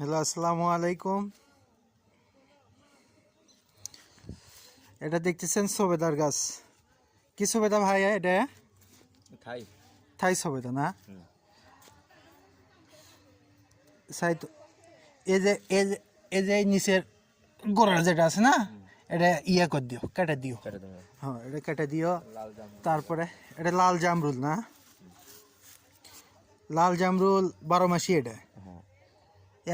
Hello, আসসালামু আলাইকুম। এটা দেখতেছেন সবেদার গাছ। কি সবেদা ভাই? এটা থাই থাই সবেদা না? সাই তো এই যে এই যে এই যে নিচের গোড়া যেটা আছে না, এটা ইয়ে করে দিও, কেটে দিও। কেটে দেবো। হ্যাঁ, এটা কেটে দিও। লাল জাম তারপরে এটা লাল জামরুল না? লাল জামরুল 12 মাসি। এটা হ্যাঁ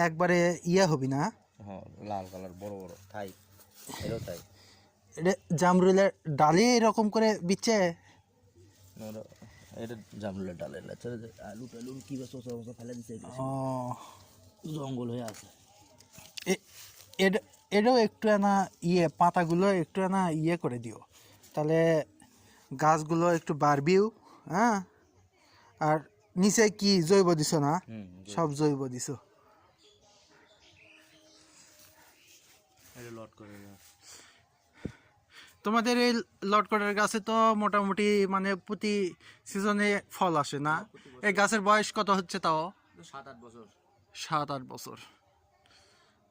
একবারে ইয়ে হবি না? হ্যাঁ লাল কালার বড় বড় থাই এটাও থাই এটা জামরুলের ডালে এরকম করে বিচ্ছে। এটা জামরুলের ডালের আলু টালু কি বা শসা ফসা ফেলে দিচ্ছে ও, জঙ্গল হয়ে আছে। এটা এটাও একটু না ইয়ে পাতাগুলো একটু না ইয়ে করে দিও, তাহলে গাছগুলো একটু বাড়বিও। হ্যাঁ, আর নিচে কি জৈব দিছো না? সব জৈব দিছো। এটা লট করে তোমাদের এই লটকটের গাছে তো মোটামুটি মানে প্রতি সিজনে ফল আসে না? এই গাছের বয়স কত হচ্ছে তাও? 7-8 বছর, 7-8 বছর।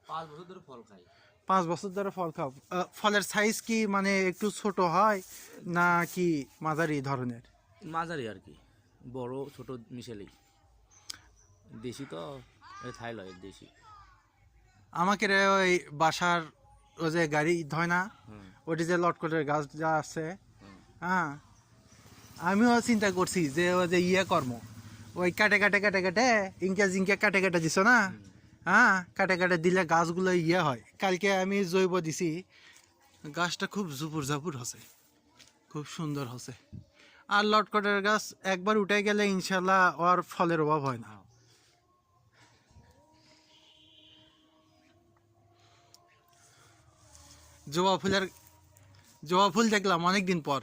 5 বছর ধরে ফল খাই। 5 বছর ধরে ফল খাও। ফলের সাইজ কি মানে একটু ছোট হয় না কি মাঝারি ধরনের? মাঝারি আর কি, বড় ছোট মিশেলেই। দেশি তো থাই লয় দেশি। আমাকে রে ওই বাসার ওই যে গাড়ি ধয় না, ওটি যে লটকটের গাছ যা আছে, হ্যাঁ, আমিও চিন্তা করছি যে ওই যে ইয়ে কর্ম ওই কাটে কাটে কাটে কাটে ইনকে জিনকে কাটে কাটে দিছো না? হ্যাঁ, কাটে কাটে দিলে গাছগুলো ইয়ে হয়। কালকে আমি জৈব দিছি, গাছটা খুব ঝুপুর ঝাপুর হচ্ছে, খুব সুন্দর হচ্ছে। আর লটকটের গাছ একবার উঠে গেলে ইনশাল্লাহ ওর ফলের অভাব হয় না। জবা ফুল দেখলাম অনেকদিন পর।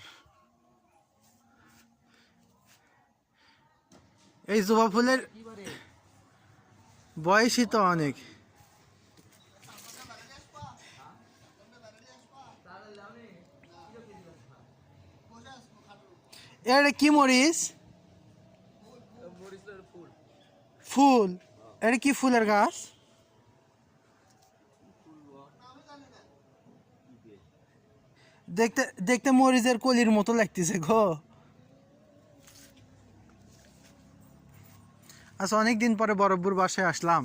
এই জবা ফুলের বয়সই তো অনেক। এটা কি মরিচ? ফুল? এটা কি ফুলের গাছ? দেখতে দেখতে মরিচের কলির মতো লাগতেছে গো। আচ্ছা, অনেকদিন পরে বরব্বুর বাসায় আসলাম।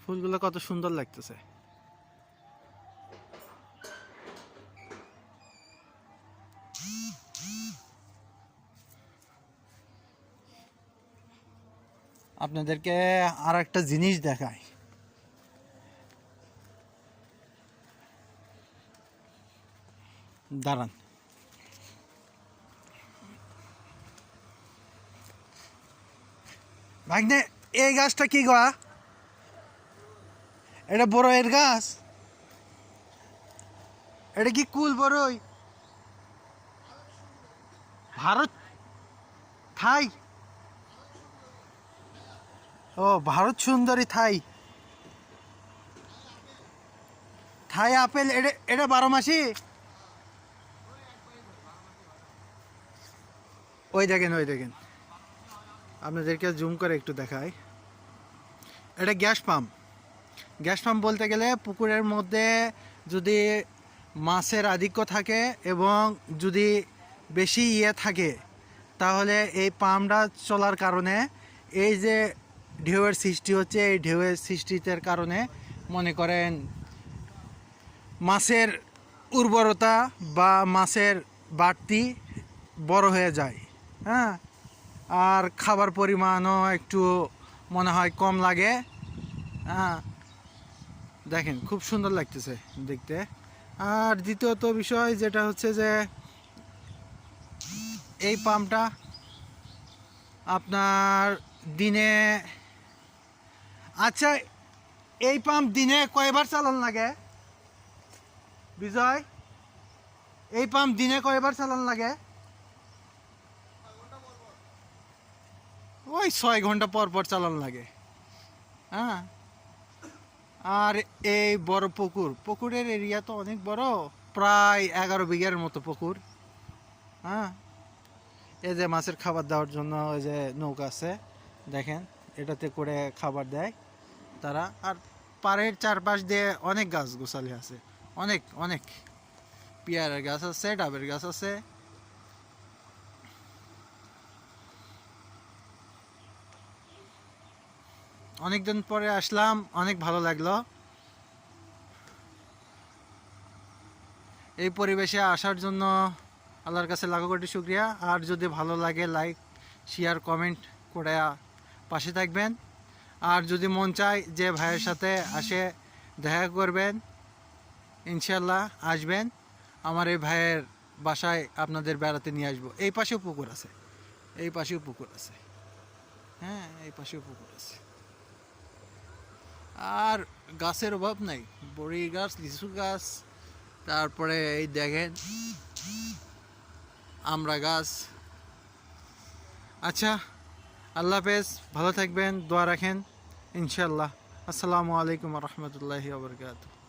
ফুলগুলো কত সুন্দর লাগতেছে। আপনাদেরকে আর একটা জিনিস দেখাই। দাঁড়ান, ভাগ্নে, এই গাছটা কি গা? এটা বড়ইয়ের গাছ? এটা কি কুল বড়ই? ভারত থাই? ও, ভারত সুন্দরী থাই। Thai apple. এটা এটা 12 মাসি? ওই দেখেন, ওই দেখেন, আপনাদেরকে জুম করে একটু দেখাই। এটা গ্যাস পাম্প। গ্যাস পাম্প বলতে গেলে পুকুরের মধ্যে যদি মাছের আধিক্য থাকে এবং যদি বেশি ইয়ে থাকে, তাহলে এই পাম্পটা চলার কারণে এই যে ঢেউয়ের সৃষ্টি হচ্ছে, এই ঢেউয়ের সৃষ্টির কারণে মনে করেন মাছের উর্বরতা বা মাছের বাড়তি বড় হয়ে যায়। হ্যাঁ, আর খাবার পরিমাণও একটু মনে হয় কম লাগে। হ্যাঁ, দেখেন খুব সুন্দর লাগতেছে দেখতে। আর দ্বিতীয়ত বিষয় যেটা হচ্ছে যে এই পাম্পটা আপনার দিনে, আচ্ছা, এই পাম্প দিনে কয়বার চালান লাগে বিজয়? এই পাম্প দিনে কয়বার চালান লাগে? ওই 6 ঘন্টা পর পর চালান লাগে। হ্যাঁ, আর এই বড় পুকুরের এরিয়া তো অনেক বড়, প্রায় 11 বিঘার মতো পুকুর। হ্যাঁ, এই যে মাছের খাবার দেওয়ার জন্য ওই যে নৌকা আছে, দেখেন এটাতে করে খাবার দেয় তারা। আর পাড়ের চারপাশ দিয়ে অনেক গাছ গোছালি আছে, অনেক অনেক পেয়ারার গাছ আছে, ডাবের গাছ আছে। অনেকদিন পরে আসলাম, অনেক ভালো লাগলো এই পরিবেশে আসার জন্য। আল্লাহর কাছে লাখো কোটি শুকরিয়া। আর যদি ভালো লাগে লাইক শেয়ার কমেন্ট করে পাশে থাকবেন। আর যদি মন চায় যে ভাইয়ের সাথে আসে দেখা করবেন, ইনশাল্লাহ আসবেন। আমার এই ভাইয়ের বাসায় আপনাদের বেড়াতে নিয়ে আসবো। এই পাশেও পুকুর আছে, এই পাশেও পুকুর আছে, হ্যাঁ এই পাশেও পুকুর আছে। আর গাছের অভাব নাই, বড়ি গাছ, লিচু গাছ, তারপরে এই দেখেন আমড়া গাছ। আচ্ছা, আল্লাহ হাফেজ, ভালো থাকবেন, দোয়া রাখেন ইনশাল্লাহ। আসসালামু আলাইকুম রহমতুল্লাহি ওয়া বারাকাতুহু।